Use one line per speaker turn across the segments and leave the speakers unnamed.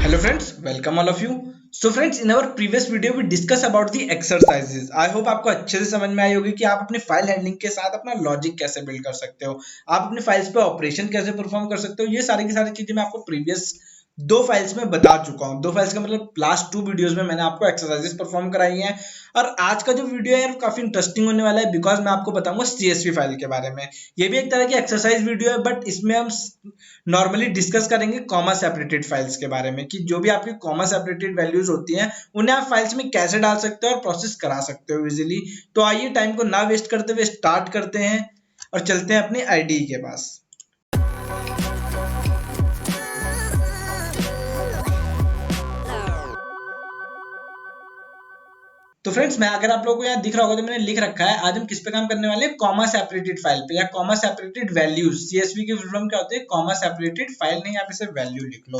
Hello friends, welcome all of you. So friends, in our previous video we discuss about the exercises. I hope आपको अच्छे से समझ में आई होगी कि आप अपनी फाइल हैंडलिंग के साथ अपना लॉजिक कैसे बिल्ड कर सकते हो, आप अपनी फाइल्स पे ऑपरेशन कैसे परफॉर्म कर सकते हो। ये सारी की सारी चीजें मैं आपको प्रीवियस दो फाइल्स में बता चुका हूँ। दो फाइल्स का मतलब लास्ट 2 वीडियोस में मैंने आपको एक्सरसाइजेस परफॉर्म कराई हैं। और आज का जो वीडियो है काफी इंटरेस्टिंग होने वाला है बिकॉज मैं आपको बताऊंगा सीएसवी फाइल के बारे में। ये भी एक तरह की एक्सरसाइज वीडियो है बट इसमें हम नॉर्मली डिस्कस करेंगे कॉमा सेपरेटेड फाइल्स के बारे में कि जो भी आपकी कॉमा सेपरेटेड वैल्यूज होती हैं उन्हें आप फाइल्स में कैसे डाल सकते हो और प्रोसेस करा सकते हो इजीली। तो आइए टाइम को ना वेस्ट करते हुए स्टार्ट करते हैं और चलते हैं अपनी आईडी के पास। तो फ्रेंड्स मैं अगर आप लोगों को यहाँ दिख रहा होगा तो मैंने लिख रखा है आज हम किस पे काम करने वाले हैं, कॉमा सेपरेटेड फाइल पे या कॉमा सेपरेटेड वैल्यूज। सीएसवी की फुल फॉर्म क्या होती है, कॉमा सेपरेटेड फाइल, नहीं आप इसे वैल्यू लिख लो।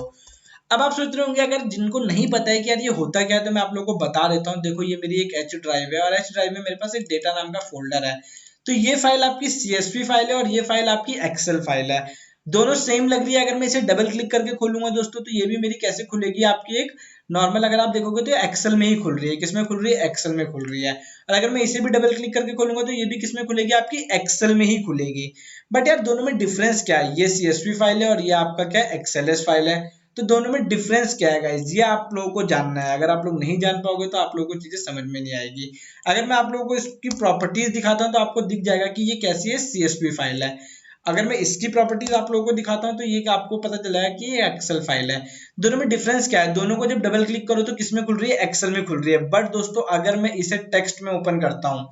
अब आप सोच रहे होंगे अगर जिनको नहीं पता है कि यार ये होता क्या है तो मैं आप लोगों को बता देता हूँ। देखो ये मेरी एक एच ड्राइव है और एच ड्राइव में मेरे पास एक डेटा नाम का फोल्डर है। तो ये फाइल आपकी सीएसवी फाइल है और ये फाइल आपकी एक्सेल फाइल है। दोनों सेम लग रही है। अगर मैं इसे डबल क्लिक करके खोलूंगा दोस्तों तो ये भी मेरी कैसे खुलेगी, आपकी एक नॉर्मल अगर आप देखोगे तो एक्सेल में ही खुल रही है। किसमें खुल रही है, एक्सेल में खुल रही है। और अगर मैं इसे भी डबल क्लिक करके खोलूंगा तो ये भी किसमें खुलेगी, आपकी एक्सेल में ही खुलेगी। बट यार दोनों में डिफरेंस क्या है, ये सीएसवी फाइल है और ये आपका क्या है, एक्सएलएस फाइल है। तो दोनों में डिफरेंस क्या है गाइस, ये आप लोगों को जानना है। अगर आप लोग नहीं जान पाओगे तो आप लोगों को चीजें समझ में नहीं आएगी। अगर मैं आप लोगों को इसकी प्रॉपर्टीज दिखाता हूँ तो आपको दिख जाएगा कि ये कैसी है, सीएसवी फाइल है। अगर मैं इसकी प्रॉपर्टीज आप लोगों को दिखाता हूं तो ये आपको पता चला कि ये एक्सेल फाइल है। दोनों में डिफरेंस क्या है, दोनों को जब डबल क्लिक करो तो किसमें खुल रही है, एक्सेल में खुल रही है। बट दोस्तों अगर मैं इसे टेक्स्ट में ओपन करता हूं,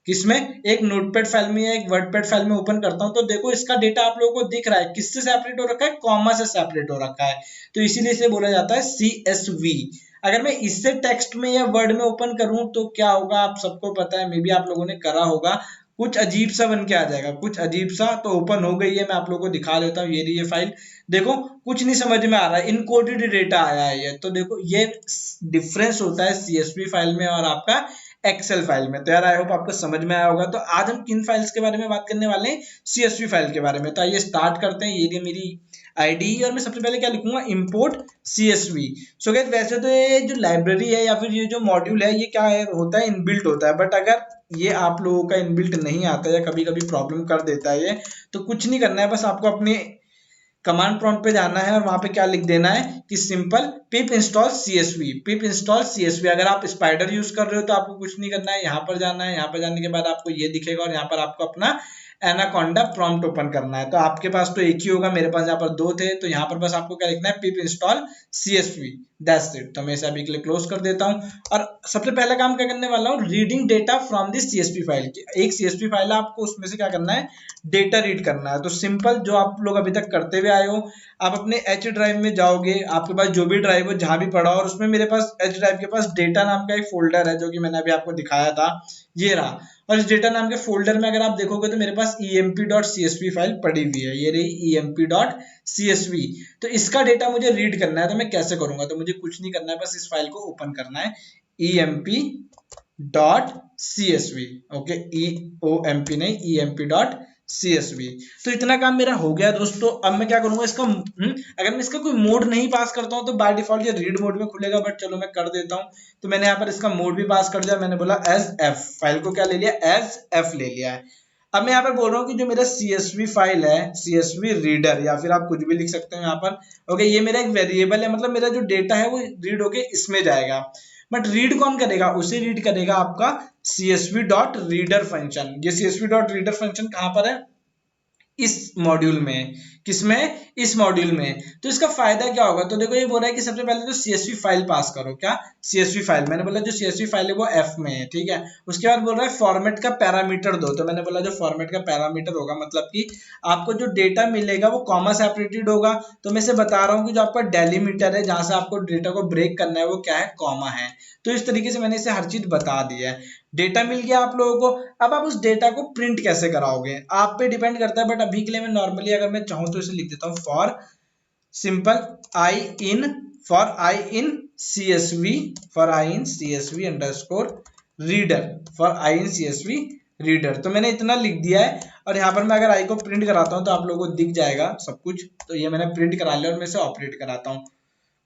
किसमें, एक नोटपैड फाइल में या एक वर्डपैड फाइल में ओपन करता हूं तो देखो इसका डेटा आप लोगों को दिख रहा है। किससे सेपरेट हो रखा है, कॉमा से सेपरेट हो रखा है। तो इसीलिए इसे बोला जाता है सीएसवी। अगर मैं इससे टेक्स्ट में या वर्ड में ओपन करूं तो क्या होगा, आप सबको पता है, मे बी आप लोगों ने करा होगा, कुछ अजीब सा बन के आ जाएगा, कुछ अजीब सा। तो ओपन हो गई है, मैं आप लोगों को दिखा देता हूँ। ये रही ये फाइल, देखो कुछ नहीं समझ में आ रहा है, इनकोडेड डेटा आया है ये। तो देखो ये डिफरेंस होता है सीएसवी फाइल में और आपका एक्सेल फाइल में। तो यार आई होप आपको समझ में आया होगा। तो आज हम किन फाइल्स के बारे में बात करने वाले हैं, सीएसवी फाइल के बारे में। तो आइए स्टार्ट करते हैं। ये मेरी आईडी और मैं सबसे पहले क्या लिखूंगा, इंपोर्ट सीएसवी। सो गाइस वैसे तो ये जो लाइब्रेरी है या फिर ये जो मॉड्यूल है ये क्या है, होता है इनबिल्ट होता है। बट अगर ये आप लोगों का इनबिल्ट नहीं आता या कभी कभी प्रॉब्लम कर देता है ये, तो कुछ नहीं करना है, बस आपको अपने कमांड प्रॉम्प्ट पे जाना है और वहां पे क्या लिख देना है कि सिंपल पिप इंस्टॉल सीएसवी, पिप इंस्टॉल सीएसवी। अगर आप स्पाइडर यूज कर रहे हो तो आपको कुछ नहीं करना है, यहाँ पर जाना है। यहाँ पर जाने के बाद आपको ये दिखेगा और यहाँ पर आपको अपना एनाकोंडा प्रॉम्प्ट ओपन करना है। तो आपके पास तो एक ही होगा, मेरे पास यहाँ पर दो थे। तो यहाँ पर बस आपको क्या लिखना है, पिप इंस्टॉल सीएसवी, दैट्स इट। तो मैं इसे अभी के लिए क्लोज कर देता हूँ। और सबसे पहला काम क्या करने वाला हूँ, reading data from this CSV file. एक सीएसवी फाइल है, आपको उसमें से क्या करना है, डेटा रीड करना है। तो सिंपल जो आप लोग अभी तक करते हुए आए हो, आप अपने एच ड्राइव में जाओगे, आपके पास जो भी ड्राइव हो जहां भी पड़ा हो, और उसमें मेरे पास एच ड्राइव के पास डेटा नाम का एक फोल्डर है जो कि मैंने अभी आपको दिखाया था, ये रहा। और इस डेटा नाम के फोल्डर में अगर आप देखोगे तो मेरे पास emp.csv फाइल पड़ी हुई है, ये रही emp.csv। तो इसका डेटा मुझे रीड करना है। तो मैं कैसे करूंगा, तो मुझे कुछ नहीं करना है, बस इस फाइल को ओपन करना है, emp.csv। ओके, eomp नहीं, emp.csv। तो इतना काम मेरा हो गया दोस्तों। अब मैं क्या करूंगा, इसका अगर मैं इसका कोई मोड नहीं पास करता हूं तो बाय डिफॉल्ट ये रीड मोड में खुलेगा। बट चलो मैं कर देता हूं। तो मैंने यहाँ पर इसका मोड भी पास कर दिया, मैंने बोला एज एफ, फाइल को क्या ले लिया, एज एफ ले लिया है। अब मैं यहाँ पर बोल रहा हूँ कि जो मेरा सीएसवी फाइल है, सीएसवी रीडर, या फिर आप कुछ भी लिख सकते हो यहाँ पर। ओके, ये मेरा एक वेरिएबल है, मतलब मेरा जो डेटा है वो रीड होके इसमें जाएगा। बट रीड कौन करेगा, उसे रीड करेगा आपका सीएसवी डॉट रीडर फंक्शन। ये सीएसवी डॉट रीडर फंक्शन कहाँ पर है, इस मॉड्यूल में। किसमें, इस मॉड्यूल में। तो इसका फायदा क्या होगा, तो देखो ये बोल रहा है कि सबसे पहले तो सीएसवी फाइल पास करो। क्या, सीएसवी फाइल, मैंने बोला जो सीएसवी फाइल है वो एफ में है, ठीक है। उसके बाद बोल रहा है फॉर्मेट का पैरामीटर दो। तो मैंने बोला जो फॉर्मेट का पैरामीटर होगा, मतलब कि आपको जो डेटा मिलेगा वो कॉमा सेपरेटेड होगा। तो मैं इसे बता रहा हूँ कि जो आपका डेलीमीटर है जहां से आपको डेटा को ब्रेक करना है वो क्या है, कॉमा है। तो इस तरीके से मैंने इसे हर चीज बता दी है। डेटा मिल गया आप लोगों को। अब आप उस डेटा को प्रिंट कैसे कराओगे, आप पे डिपेंड करता है। बट अभी के लिए मैं नॉर्मली अगर मैं चाहूँ तो इसे लिख देता हूँ, for simple I in, for I in CSV, for I in CSV underscore reader, for I in CSV reader. तो मैंने इतना लिख दिया है। और यहाँ पर मैं अगर आई को प्रिंट कराता हूँ तो आप लोगों को दिख जाएगा सब कुछ। तो ये मैंने प्रिंट करा लिया और मैं इसे ऑपरेट कराता हूँ।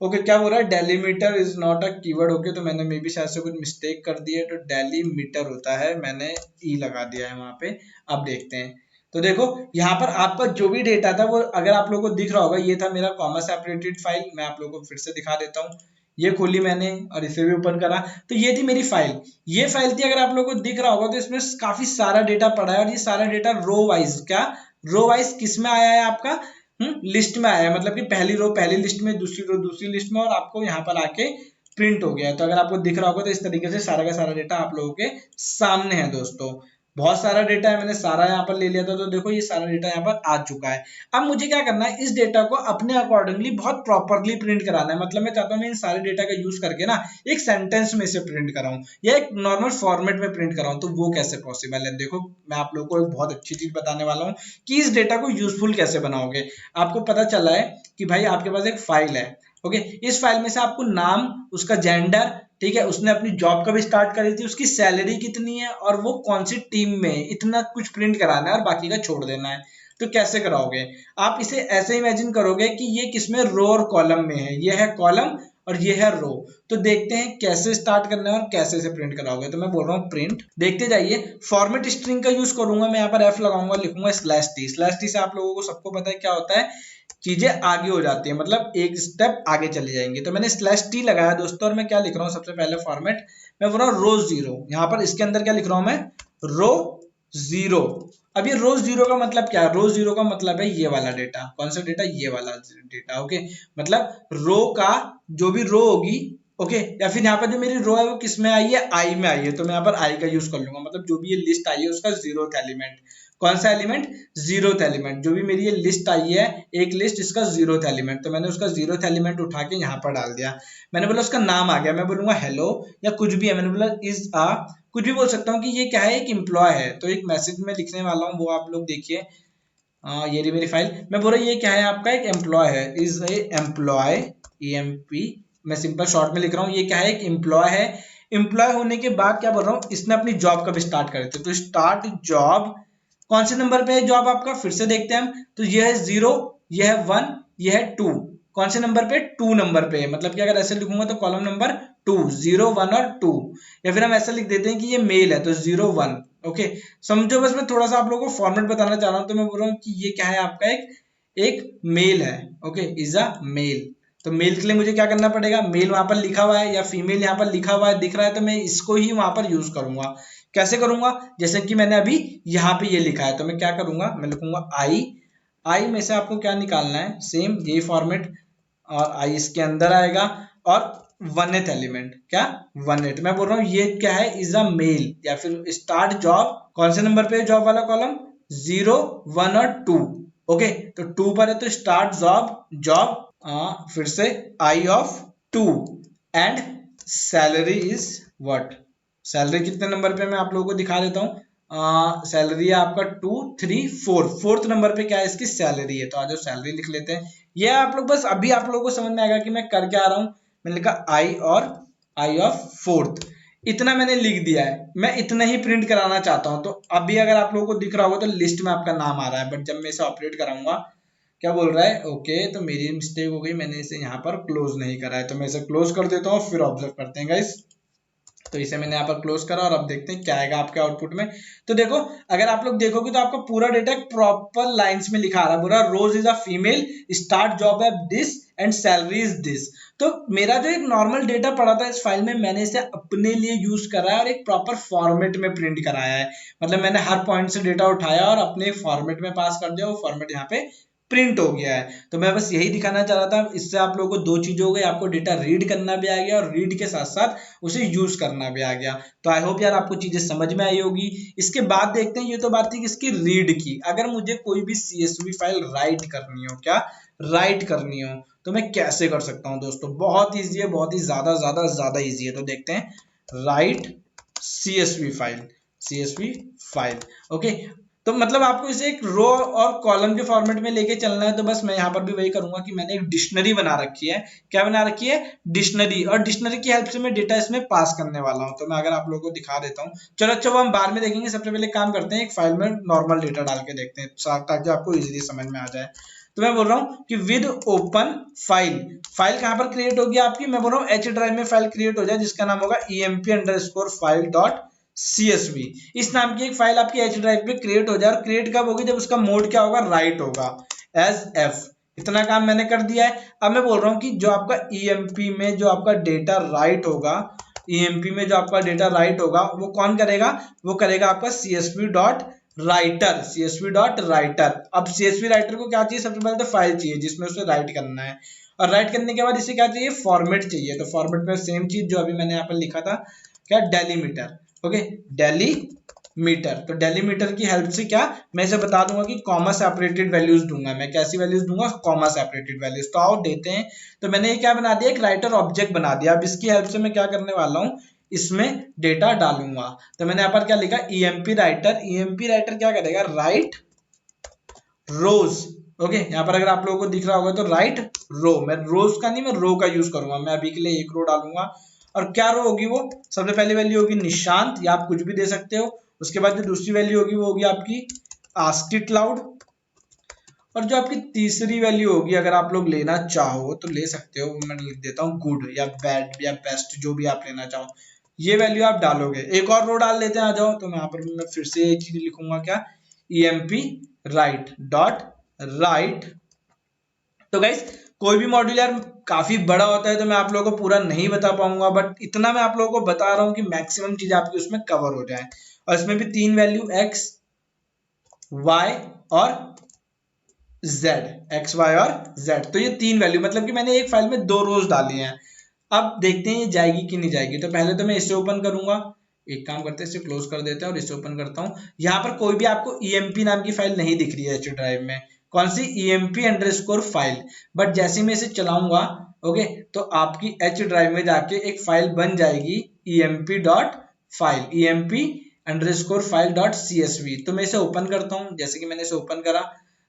ओके क्या बोल रहा है, delimiter is not a keyword. Okay तो मैंने मे बी शायद से कुछ मिस्टेक कर दी है, तो डेलीमीटर होता है, मैंने ई लगा दिया है वहां पे। अब देखते हैं, तो देखो यहाँ पर आपका जो भी डेटा था वो अगर आप लोगों को दिख रहा होगा, ये था मेरा कॉमा सेपरेटेड फाइल। मैं आप लोगों को फिर से दिखा देता हूँ, ये खोली मैंने और इसे भी ओपन करा, तो ये थी मेरी फाइल। ये फाइल थी, अगर आप लोगों को दिख रहा होगा तो इसमें काफी सारा डेटा पड़ा है, और ये सारा डेटा रो वाइज, क्या रो वाइज किस में आया है आपका, लिस्ट में आया है, मतलब कि पहली रो पहली लिस्ट में, दूसरी रो दूसरी लिस्ट में, और आपको यहाँ पर आके प्रिंट हो गया है। तो अगर आपको दिख रहा होगा तो इस तरीके से सारा का सारा डेटा आप लोगों के सामने है दोस्तों। बहुत सारा डेटा है, मैंने सारा यहाँ पर ले लिया था, तो देखो ये सारा डेटा यहाँ पर आ चुका है। अब मुझे क्या करना है, इस डेटा को अपने अकॉर्डिंगली बहुत प्रॉपरली प्रिंट कराना है। मतलब मैं चाहता हूँ मैं इन सारे डेटा का यूज करके ना एक सेंटेंस में से प्रिंट कराऊं या एक नॉर्मल फॉर्मेट में प्रिंट कराऊं, तो वो कैसे पॉसिबल है। देखो मैं आप लोगों को एक बहुत अच्छी चीज बताने वाला हूँ कि इस डेटा को यूजफुल कैसे बनाओगे। आपको पता चला है कि भाई आपके पास एक फाइल है, ओके इस फाइल में से आपको नाम, उसका जेंडर, ठीक है, उसने अपनी जॉब कब स्टार्ट करी थी, उसकी सैलरी कितनी है और वो कौन सी टीम में है, इतना कुछ प्रिंट कराना है और बाकी का छोड़ देना है। तो कैसे कराओगे आप इसे, ऐसे इमेजिन करोगे कि ये किसमें, रो और कॉलम में है, ये है कॉलम और ये है रो। तो देखते हैं कैसे स्टार्ट करना है और कैसे इसे प्रिंट कराओगे। तो मैं बोल रहा हूँ प्रिंट, देखते जाइए। फॉर्मेट स्ट्रिंग का यूज करूंगा मैं, यहाँ पर एफ लगाऊंगा, लिखूंगा स्लैश टी। स्लैश टी से आप लोगों को सबको पता है क्या होता है, चीजें आगे हो जाती है, मतलब एक स्टेप आगे चली जाएंगी। तो मैंने स्लैश टी लगाया दोस्तों, और मैं क्या लिख रहा हूँ सबसे पहले फॉर्मेट, मैं बोल रहा हूँ रो जीरो। यहाँ पर इसके अंदर क्या लिख रहा हूँ मैं, रो जीरो। अब ये रो जीरो का मतलब क्या है, रो जीरो का मतलब है ये वाला डेटा। कौन सा डेटा, ये वाला डेटा। ओके मतलब रो का जो भी रो होगी, ओके या फिर यहाँ पर जो मेरी रो है वो किस में आई है, आई में आई है, तो मैं यहाँ पर आई का यूज कर लूंगा। मतलब जो भी ये लिस्ट आई है उसका जीरोथ एलिमेंट, कौन सा एलिमेंट, जीरोथ एलिमेंट। जो भी मेरी ये लिस्ट आई है एक लिस्ट, इसका जीरोथ एलिमेंट, तो मैंने उसका जीरोथ एलिमेंट उठा के यहाँ पर डाल दिया। मैंने बोला उसका नाम आ गया, मैं बोलूंगा हेलो या कुछ भी है, मैंने बोला इज आ, कुछ भी बोल सकता हूँ कि ये क्या है, एक एम्प्लॉय है। तो एक मैसेज में लिखने वाला हूँ, वो आप लोग देखिए। ये रही मेरी फाइल। मैं बोल रहा ये क्या है आपका, एक एम्प्लॉय है, इज ए एम्प्लॉय, EMP। मैं सिंपल शॉर्ट में लिख रहा हूँ, ये क्या है, एक एम्प्लॉय है। एम्प्लॉय होने के बाद क्या बोल रहा हूँ, इसने अपनी जॉब कब स्टार्ट करी थी, तो स्टार्ट जॉब, कौन से नंबर पे है जॉब आपका, फिर से देखते हैं हम। तो ये है 0, ये है 1, ये है 2, कौन से नंबर पे, 2 नंबर पे है। मतलब कि अगर ऐसे लिखूंगा तो कॉलम नंबर 2, 0, 1 और 2। या फिर हम ऐसा लिख देते हैं कि ये मेल है, तो 0, 1। ओके समझो, बस मैं थोड़ा सा आप लोगों को फॉर्मेट बताना चाह रहा हूँ। तो मैं बोल रहा हूँ कि ये क्या है आपका, एक मेल है, ओके इज अ मेल। तो मेल के लिए मुझे क्या करना पड़ेगा, मेल वहां पर लिखा हुआ है या फीमेल यहाँ पर लिखा हुआ है दिख रहा है, तो मैं इसको ही वहां पर यूज करूंगा। कैसे करूंगा, जैसे कि मैंने अभी यहाँ पे ये लिखा है, तो मैं क्या करूंगा, मैं लिखूंगा आई। आई में से आपको क्या निकालना है, सेम यही फॉर्मेट, और आई इसके अंदर आएगा, और 1th एलिमेंट, क्या 1th। मैं बोल रहा हूँ ये क्या है, इज अ मेल, या फिर स्टार्ट जॉब, कौन से नंबर पे है जॉब वाला कॉलम, 0, 1 और 2। ओके तो 2 पर है तो स्टार्ट जॉब, जॉब फिर से आई of 2, and salary is what, salary कितने नंबर पे मैं आप लोगों को दिखा देता हूँ। सैलरी है आपका 2, 3, 4, फोर्थ नंबर पे क्या है, इसकी सैलरी है। तो आज सैलरी लिख लेते हैं। ये आप लोग बस अभी आप लोगों को समझ में आएगा कि मैं कर क्या आ रहा हूँ। मैंने लिखा आई, और आई ऑफ फोर्थ, इतना मैंने लिख दिया है। मैं इतना ही प्रिंट कराना चाहता हूँ। तो अभी अगर आप लोगों को दिख रहा होगा तो लिस्ट में आपका नाम आ रहा है, बट जब मैं इसे ऑपरेट कराऊंगा, क्या बोल रहा है, ओके तो मेरी मिस्टेक हो गई, मैंने इसे यहाँ पर क्लोज नहीं करा है। तो मैं इसे क्लोज कर देता हूँ, फिर ऑब्जर्व करते हैं गाइस। तो इसे मैंने यहाँ पर क्लोज करा, और अब देखते हैं क्या आएगा आपके आउटपुट में। तो देखो अगर आप लोग देखोगे तो आपका पूरा डेटा प्रॉपर लाइंस में लिखा आ रहा है। पूरा rose is a female, start job है this, and salary is this. तो मेरा जो एक नॉर्मल डेटा पड़ा था इस फाइल में, मैंने इसे अपने लिए यूज करा है और एक प्रॉपर फॉर्मेट में प्रिंट कराया है। मतलब मैंने हर पॉइंट से डेटा उठाया और अपने फॉर्मेट में पास कर दिया, वो फॉर्मेट यहाँ पे प्रिंट हो गया है। तो मैं बस यही दिखाना चाह रहा था। इससे आप लोगों को दो चीजें हो गई, आपको डेटा रीड करना भी आ गया और रीड के साथ साथ उसे यूज करना भी आ गया। तो आई होप यार आपको चीजें समझ में आई होगी। इसके बाद देखते हैं, ये तो बात थी इसकी रीड की। अगर मुझे कोई भी CSV फाइल राइट करनी हो, क्या राइट करनी हो, तो मैं कैसे कर सकता हूँ दोस्तों। बहुत ईजी है, बहुत ही ज्यादा ज्यादा ज्यादा ईजी है। तो देखते हैं, right CSV file, CSV file. Okay तो मतलब आपको इसे एक रो और कॉलम के फॉर्मेट में लेके चलना है। तो बस मैं यहाँ पर भी वही करूंगा कि मैंने एक डिक्शनरी बना रखी है। क्या बना रखी है, डिक्शनरी, और डिक्शनरी की हेल्प से मैं डेटा इसमें पास करने वाला हूँ। तो मैं अगर आप लोगों को दिखा देता हूँ, चलो अच्छा वो हम बाद में देखेंगे। सबसे पहले काम करते हैं, एक फाइल में नॉर्मल डेटा डाल के देखते हैं ताकि आपको इजीली समझ में आ जाए। तो मैं बोल रहा हूँ कि विद ओपन फाइल, फाइल कहां पर क्रिएट होगी आपकी, मैं बोल रहा हूँ एच ड्राइव में फाइल क्रिएट हो जाए जिसका नाम होगा emp_file.csv। इस नाम की एक फाइल आपकी एच ड्राइव पे क्रिएट हो जाए, और क्रिएट कब होगी, जब उसका मोड क्या होगा, राइट होगा एज एफ। इतना काम मैंने कर दिया है। अब मैं बोल रहा हूँ कि जो आपका ईएमपी में जो आपका डेटा राइट होगा, ईएमपी में जो आपका डेटा राइट होगा वो कौन करेगा, वो करेगा आपका csv.writer। अब csv राइटर को क्या चाहिए, सबसे पहले तो फाइल चाहिए जिसमें उसे राइट करना है, और राइट करने के बाद इसे क्या चाहिए, फॉर्मेट चाहिए। तो फॉर्मेट में सेम चीज जो अभी मैंने यहाँ पर लिखा था, क्या, डेलीमीटर। Okay, delimiter. तो डेलीमीटर की हेल्प से क्या, मैं इसे बता दूंगा कि कॉमा सेपरेटेड वैल्यूज दूंगा। मैं कैसी वैल्यूज दूंगा, कॉमा सेपरेटेड वैल्यूज। तो आओ देते हैं। तो मैंने ये क्या बना दिया, एक राइटर ऑब्जेक्ट बना दिया। अब इसकी हेल्प से मैं क्या करने वाला हूँ, इसमें डेटा डालूंगा। तो मैंने यहाँ पर क्या लिखा, ईएमपी राइटर। ईएमपी राइटर क्या करेगा, राइट रोज। ओके, यहाँ पर अगर आप लोगों को दिख रहा होगा तो राइट रो, मैं रोज का नहीं, मैं रो का यूज करूंगा। मैं अभी के लिए एक रो डालूंगा, और क्या रो होगी, वो सबसे पहली वैल्यू होगी निशांत, या आप कुछ भी दे सकते हो। उसके बाद जो दूसरी वैल्यू होगी वो होगी आपकी आस्क इट लाउड, और जो आपकी तीसरी वैल्यू होगी, अगर आप लोग लेना चाहो तो ले सकते हो, मैं लिख देता हूँ गुड या बैड या बेस्ट, जो भी आप लेना चाहो, ये वैल्यू आप डालोगे। एक और रो डाल देते हैं, आ जाओ। तो मैं यहाँ पर मैं फिर से एक चीज लिखूंगा, क्या, emp राइट डॉट राइट। तो गाइस कोई भी मॉड्यूल यार काफी बड़ा होता है, तो मैं आप लोगों को पूरा नहीं बता पाऊंगा, बट इतना मैं आप लोगों को बता रहा हूँ कि मैक्सिमम चीज आपकी उसमें कवर हो जाए। और इसमें भी तीन वैल्यू x, y और z, x, y और z। तो ये तीन वैल्यू, मतलब कि मैंने एक फाइल में दो रोज डाली हैं। अब देखते हैं ये जाएगी कि नहीं जाएगी। तो पहले तो मैं इसे ओपन करूंगा, एक काम करते हैं, इसे क्लोज कर देते हैं और इसे ओपन करता हूं। यहाँ पर कोई भी आपको emp नाम की फाइल नहीं दिख रही है एच ड्राइव में, कौन सी, emp_ फाइल। बट जैसे मैं इसे चलाऊंगा, ओके, तो आपकी एच ड्राइव में जाके एक फाइल बन जाएगी emp.file, emp_file.csv। तो मैं इसे ओपन करता हूं। जैसे कि मैंने इसे ओपन करा,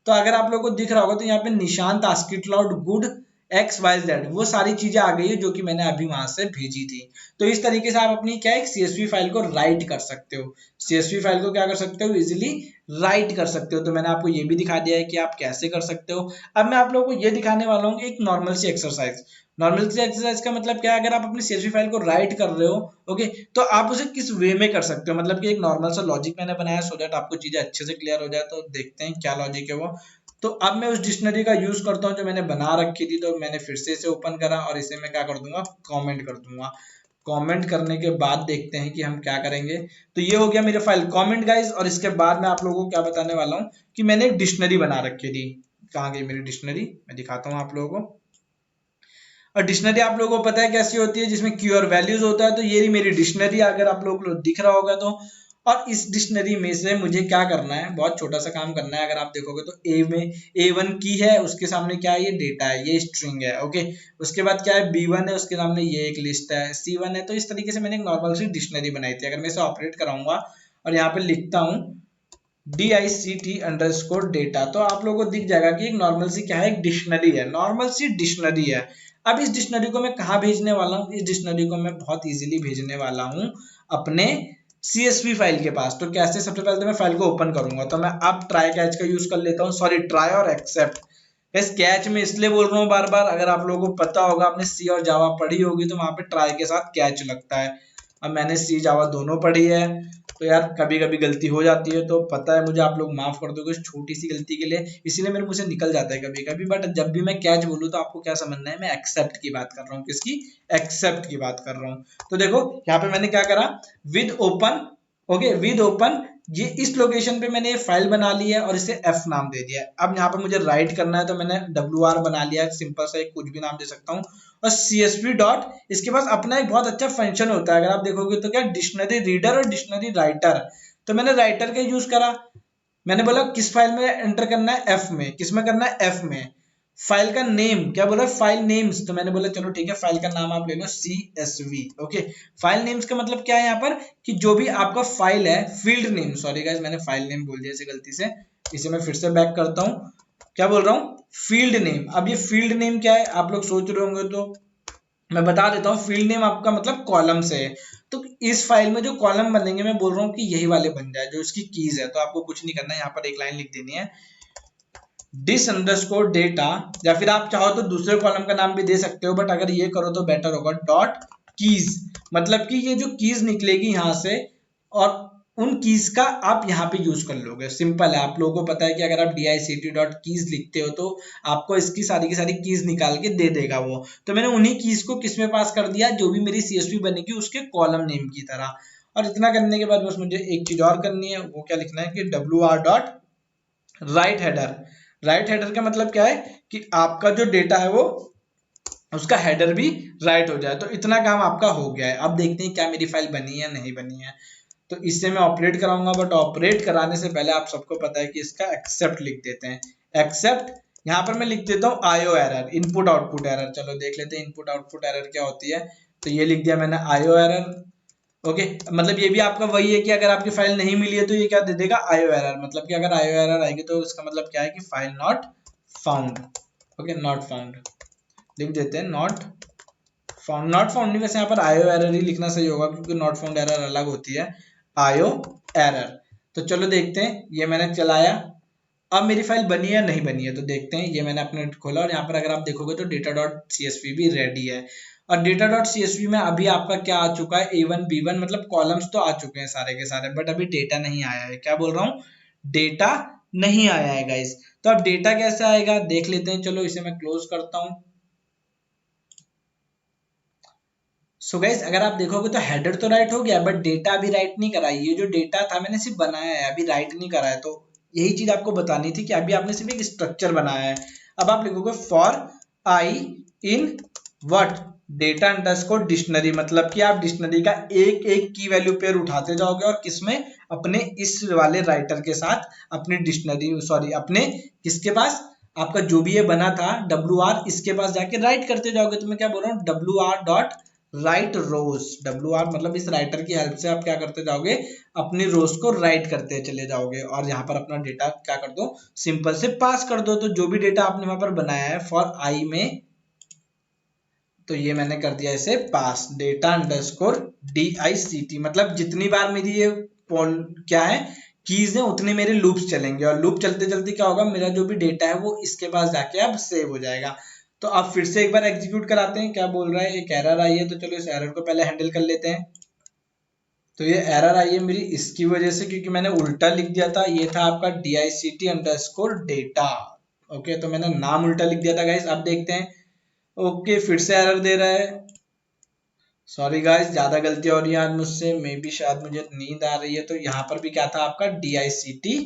तो अगर आप लोगों को दिख रहा होगा तो यहाँ पे Nishant, ask it loud, good, XYZ, वो सारी चीजें आ गई है जो कि मैंने अभी वहां से भेजी थी। तो इस तरीके से आप अपनी क्या, एक CSV फाइल को राइट कर सकते हो। CSV फाइल को क्या कर सकते हो, इजीली राइट कर सकते हो। तो मैंने आपको ये भी दिखा दिया है कि आप कैसे कर सकते हो। अब मैं आप लोगों को ये दिखाने वाला हूँ एक नॉर्मल सी एक्सरसाइज। नॉर्मल सी एक्सरसाइज का मतलब क्या है, अगर आप अपनी CSV फाइल को राइट कर रहे हो, ओके, तो आप उसे किस वे में कर सकते हो। मतलब कि एक नॉर्मल सा लॉजिक मैंने बनाया सो दैट आपको चीजें अच्छे से क्लियर हो जाए। तो देखते हैं क्या लॉजिक है वो। तो अब मैं उस डिक्शनरी का यूज करता हूँ जो मैंने बना रखी थी। तो मैंने फिर से इसे ओपन करा और इसे मैं क्या कर दूंगा, कमेंट कर दूंगा। कमेंट करने के बाद देखते हैं कि हम क्या करेंगे। तो ये हो गया मेरे फाइल कमेंट गाइस। और इसके बाद मैं आप लोगों को क्या बताने वाला हूँ कि मैंने एक डिक्शनरी बना रखी थी। कहाँ गई मेरी डिक्शनरी, मैं दिखाता हूँ आप लोगों को। और डिक्शनरी आप लोगों को पता है कैसी होती है, जिसमें की और वैल्यूज होता है। तो ये रही मेरी डिक्शनरी, अगर आप लोगों को दिख रहा होगा तो। और इस डिक्शनरी में से मुझे क्या करना है, बहुत छोटा सा काम करना है। अगर आप देखोगे तो ए में A1 की है, उसके सामने क्या है, ये डेटा है, ये स्ट्रिंग है, ओके। उसके बाद क्या है, B1 है, उसके सामने ये एक लिस्ट है, C1 है। तो इस तरीके से मैंने एक नॉर्मल सी डिक्शनरी बनाई थी। अगर मैं इसे ऑपरेट कराऊंगा और यहाँ पे लिखता हूँ DICT_data, तो आप लोगों को दिख जाएगा कि एक नॉर्मल सी क्या है, एक डिक्शनरी है, नॉर्मल सी डिक्शनरी है। अब इस डिक्शनरी को मैं कहाँ भेजने वाला हूँ, इस डिक्शनरी को मैं बहुत इजीली भेजने वाला हूँ अपने CSV फाइल के पास। तो कैसे, सबसे पहले तो मैं फाइल को ओपन करूंगा। तो मैं अब ट्राई कैच का यूज कर लेता हूँ, सॉरी ट्राई और एक्सेप्ट। इस कैच में इसलिए बोल रहा हूँ बार बार, अगर आप लोगों को पता होगा, आपने सी और जावा पढ़ी होगी, तो वहां पे ट्राई के साथ कैच लगता है। अब मैंने सी जावा दोनों पढ़ी है, तो यार कभी कभी गलती हो जाती है, तो पता है मुझे, आप लोग माफ कर दोगे इस छोटी सी गलती के लिए, इसीलिए मेरे मुंह से निकल जाता है कभी कभी। बट जब भी मैं कैच बोलूँ तो आपको क्या समझना है, मैं एक्सेप्ट की बात कर रहा हूँ, किसकी, एक्सेप्ट की बात कर रहा हूँ। तो देखो यहाँ पे मैंने क्या करा, with open, okay, with open, ये इस लोकेशन पे मैंने ये फाइल बना ली है और इसे F नाम दे दिया है। अब यहाँ पे मुझे राइट करना है, तो मैंने WR बना लिया है, सिंपल सा एक कुछ भी नाम दे सकता हूँ। और CSV डॉट, इसके पास अपना एक बहुत अच्छा फंक्शन होता है, अगर आप देखोगे तो क्या, डिक्शनरी रीडर और डिक्शनरी राइटर। तो मैंने राइटर का यूज करा। मैंने बोला किस फाइल में एंटर करना है, F में। किस में करना है, F में। फाइल का नेम क्या बोला, फाइल नेम्स। तो मैंने बोला चलो ठीक है, फाइल का नाम आप ले लो CSV, ओके। फाइल नेम्स का मतलब क्या है यहाँ पर, कि जो भी आपका फाइल है, फील्ड नेम, सॉरी गाइस मैंने फाइल नेम बोल दिया इसे गलती से, इसे मैं फिर से बैक करता हूँ। क्या बोल रहा हूँ, फील्ड नेम। अब ये फील्ड नेम क्या है, आप लोग सोच रहे होंगे, तो मैं बता देता हूँ। फील्ड नेम आपका मतलब कॉलम से है। तो इस फाइल में जो कॉलम बनेंगे, मैं बोल रहा हूँ कि यही वाले बन जाए जो इसकी कीज है। तो आपको कुछ नहीं करना है, यहाँ पर एक लाइन लिख देनी है, डिस अंडरस्कोर डेटा, या फिर आप चाहो तो दूसरे कॉलम का नाम भी दे सकते हो, बट अगर ये करो तो बेटर होगा, डॉट कीज, मतलब कि ये जो कीज निकलेगी यहाँ से, और उन कीज का आप यहाँ पे यूज कर लोगे। सिंपल है, आप लोगों को पता है कि अगर आप dict.keys लिखते हो तो आपको इसकी सारी की सारी कीज निकाल के दे देगा वो। तो मैंने उन्हीं कीज को किस में पास कर दिया, जो भी मेरी सीएसवी बनेगी उसके कॉलम नेम की तरह। और इतना करने के बाद बस मुझे एक चीज और करनी है, वो क्या लिखना है कि wr dot right header. Right header का मतलब क्या है कि आपका जो डेटा है वो उसका हेडर भी राइट हो जाए। तो इतना काम आपका हो गया है। अब देखते हैं क्या मेरी फाइल बनी है नहीं बनी है। तो इससे मैं ऑपरेट कराऊंगा, बट ऑपरेट कराने से पहले आप सबको पता है कि इसका एक्सेप्ट लिख देते हैं। एक्सेप्ट, यहाँ पर मैं लिख देता हूँ IO error, input output error. चलो देख लेते हैं इनपुट आउटपुट एरर क्या होती है। तो ये लिख दिया मैंने आईओ एरर। ओके, मतलब ये भी आपका वही है कि अगर आपकी फाइल नहीं मिली है तो ये क्या दे देगा, आईओ एरर। मतलब कि अगर आईओ एरर आएगी तो इसका मतलब क्या है कि file not found. Okay, not found लिख देते हैं, नॉट फाउंड। नॉट फाउंड नहीं, वैसे यहाँ पर आईओ एरर ही लिखना सही होगा क्योंकि नॉट फाउंड एरर अलग होती है, आईओ एरर। तो चलो देखते हैं, ये मैंने चलाया, अब मेरी फाइल बनी है नहीं बनी है तो देखते हैं। ये मैंने अपने खोला और यहाँ पर अगर आप देखोगे तो डेटा डॉट सीएसवी भी रेडी है। और डेटा डॉट सीएसवी में अभी आपका क्या आ चुका है, A1 B1, मतलब कॉलम्स तो आ चुके हैं सारे के सारे, बट अभी डेटा नहीं आया है। क्या बोल रहा हूँ, डेटा नहीं आया है गाइस। तो अब डेटा कैसे आएगा देख लेते हैं। चलो इसे मैं क्लोज करता हूँ। सो गाइस अगर आप देखोगे तो हेडर तो राइट हो गया, बट डेटा अभी राइट नहीं करा है। ये जो डेटा था मैंने सिर्फ बनाया है, अभी राइट नहीं करा है। तो यही चीज आपको बतानी थी कि अभी आपने सिर्फ एक स्ट्रक्चर बनाया है। अब आप लिखोगे for I in what, data underscore dictionary, मतलब कि आप डिक्शनरी का एक एक की वैल्यू पेयर उठाते जाओगे और किसमें, अपने इस वाले राइटर के साथ, अपनी डिक्शनरी, सॉरी अपने किसके पास, आपका जो भी ये बना था WR, इसके पास जाके राइट करते जाओगे। तो मैं क्या बोल रहा हूँ, WR डॉट राइट रोज। WR मतलब इस राइटर की हेल्प से आप क्या करते जाओगे, अपनी रोज को राइट करते चले जाओगे और यहाँ पर अपना डेटा क्या कर दो, सिंपल से पास कर दो। तो जो भी डेटा आपने वहां पर बनाया है फॉर आई में, तो ये मैंने कर दिया इसे पास, डेटा अंडरस्कोर DICT, मतलब जितनी बार मेरी ये क्या है, कीज है, उतने मेरे लूप्स चलेंगे और लूप चलते चलते क्या होगा, मेरा जो भी डेटा है वो इसके पास जाके अब सेव हो जाएगा। तो अब फिर से एक बार एग्जीक्यूट कराते हैं, क्या बोल रहा है, एक एरर आई है। तो चलो इस एरर को पहले हैंडल कर लेते हैं। तो ये एरर आई है मेरी इसकी वजह से, क्योंकि मैंने उल्टा लिख दिया था। ये था आपका DICT अंडरस्कोर डेटा। ओके, तो मैंने नाम उल्टा लिख दिया था गाइस। अब देखते हैं। ओके, फिर से एरर दे रहा है। सॉरी गाइस, ज्यादा गलती हो रही है आज मुझसे, मे बी शायद मुझे नींद आ रही है। तो यहाँ पर भी क्या था आपका, DICT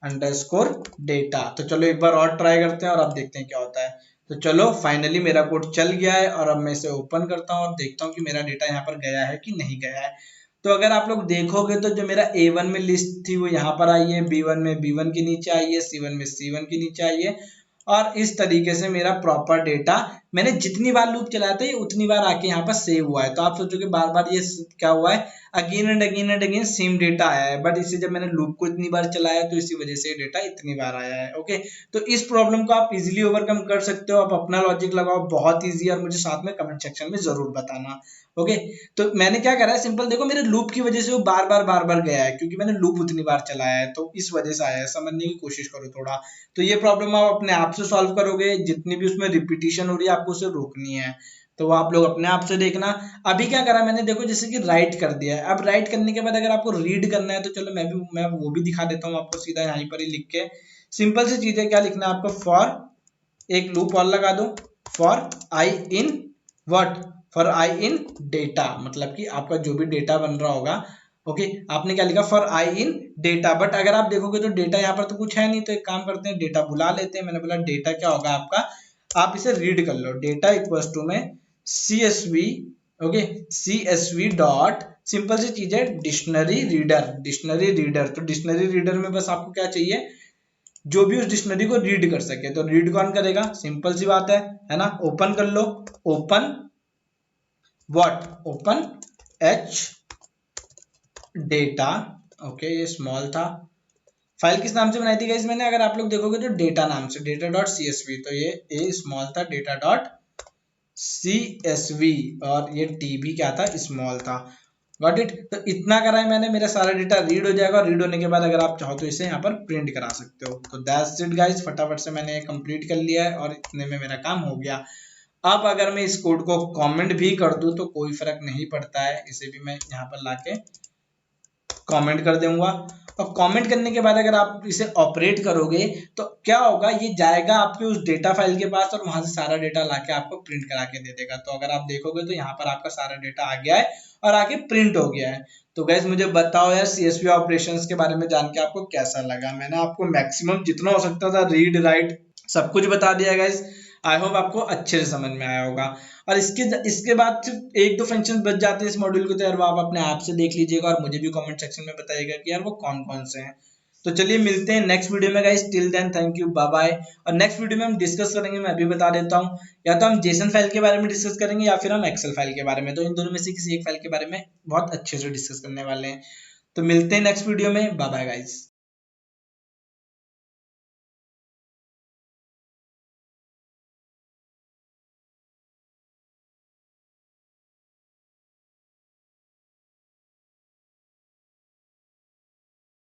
अंडरस्कोर डेटा। तो चलो एक बार और ट्राई करते हैं और अब देखते हैं क्या होता है। तो चलो फाइनली मेरा कोड चल गया है और अब मैं इसे ओपन करता हूँ और देखता हूँ कि मेरा डेटा यहाँ पर गया है कि नहीं गया है। तो अगर आप लोग देखोगे तो जो मेरा A1 में लिस्ट थी वो यहाँ पर आई है, B1 में B1 के नीचे आई है, C1 में C1 के नीचे आई है। और इस तरीके से मेरा प्रॉपर डेटा, मैंने जितनी बार लूप चलाया था ये उतनी बार आके यहाँ पर सेव हुआ है। तो आप सोचोगे बार बार ये क्या हुआ है, again and again same data आया है, बट इसे जब मैंने लूप को इतनी बार चलाया तो इसी वजह से डेटा इतनी बार आया है। ओके, तो इस प्रॉब्लम को आप इजीली ओवरकम कर सकते हो। आप अपना लॉजिक लगाओ, बहुत ईजी, और मुझे साथ में कमेंट सेक्शन में जरूर बताना। ओके, तो मैंने क्या करा है, सिंपल देखो, मेरे लूप की वजह से वो बार बार गया है, क्योंकि मैंने लूप उतनी बार चलाया है, तो इस वजह से आया है। समझने की कोशिश करो थोड़ा। तो ये प्रॉब्लम आप अपने आप से सॉल्व करोगे, जितनी भी उसमें रिपीटिशन हो रही है आपको उसे रोकनी है। तो आप लोग अपने आप से देखना। अभी क्या करा मैंने, देखो जैसे कि राइट कर दिया है। अब राइट करने के बाद अगर आपको रीड करना है तो चलो मैं वो भी दिखा देता हूँ आपको, सीधा यहाँ पर ही लिख के। सिंपल सी चीज है, क्या लिखना है आपको, फॉर, एक लूप और लगा दो, for I in what, for I in data, मतलब कि आपका जो भी डेटा बन रहा होगा। ओके, आपने क्या लिखा, for I in data. But अगर आप देखोगे तो डेटा यहाँ पर तो कुछ है नहीं, तो एक काम करते हैं, डेटा बुला लेते हैं। मैंने बोला डेटा क्या होगा आपका, आप इसे रीड कर लो, डेटा इक्वल्स टू में CSV। Okay, CSV dot, simple सी चीज है, डिक्शनरी रीडर। डिक्शनरी रीडर, तो डिक्शनरी रीडर में बस आपको क्या चाहिए, जो भी उस डिक्शनरी को रीड कर सके। तो रीड कौन करेगा, सिंपल सी बात है ना, ओपन कर लो, open what, open H data. Okay, ये स्मॉल था। फाइल किस नाम से बनाई थी गाइस मैंने, अगर आप लोग देखोगे तो डेटा नाम से, डेटा डॉट CSV। तो ये A स्मॉल था, डेटा डॉट CSV, और ये T भी क्या था, स्मॉल था। Got it. तो इतना करा है मैंने, मेरा सारा डेटा रीड हो जाएगा और रीड होने के बाद अगर आप चाहो तो इसे यहाँ पर प्रिंट करा सकते हो। तो दैट्स इट गाइस, फटाफट से मैंने कंप्लीट कर लिया है और इतने में मेरा काम हो गया। अब अगर मैं इस कोड को कमेंट भी कर दूं तो कोई फर्क नहीं पड़ता है, इसे भी मैं यहाँ पर लाके कमेंट कर दूंगा। और कमेंट करने के बाद अगर आप इसे ऑपरेट करोगे तो क्या होगा, ये जाएगा आपके उस डेटा फाइल के पास और वहां से सारा डेटा लाके आपको प्रिंट करा के दे देगा। तो अगर आप देखोगे तो यहाँ पर आपका सारा डेटा आ गया है और आगे प्रिंट हो गया है। तो गाइस मुझे बताओ यार, सीएसवी ऑपरेशंस के बारे में जान के आपको कैसा लगा। मैंने आपको मैक्सिमम जितना हो सकता था रीड राइट सब कुछ बता दिया गाइस। आई होप आपको अच्छे से समझ में आया होगा। और इसके बाद सिर्फ एक दो फंक्शन बच जाते हैं इस मॉड्यूल के, तो यार वो आप अपने आप से देख लीजिएगा और मुझे भी कमेंट सेक्शन में बताइएगा कि यार वो कौन कौन से हैं। तो चलिए मिलते हैं नेक्स्ट वीडियो में guys, till then thank you, bye bye. और नेक्स्ट वीडियो में हम डिस्कस करेंगे, मैं अभी बता देता हूँ, या तो हम जेसन फाइल के बारे में डिस्कस करेंगे या फिर हम एक्सेल फाइल के बारे में। तो इन दोनों में से किसी एक फाइल के बारे में बहुत अच्छे से डिस्कस करने वाले हैं। तो मिलते हैं नेक्स्ट वीडियो में, बाय बाय गाइस।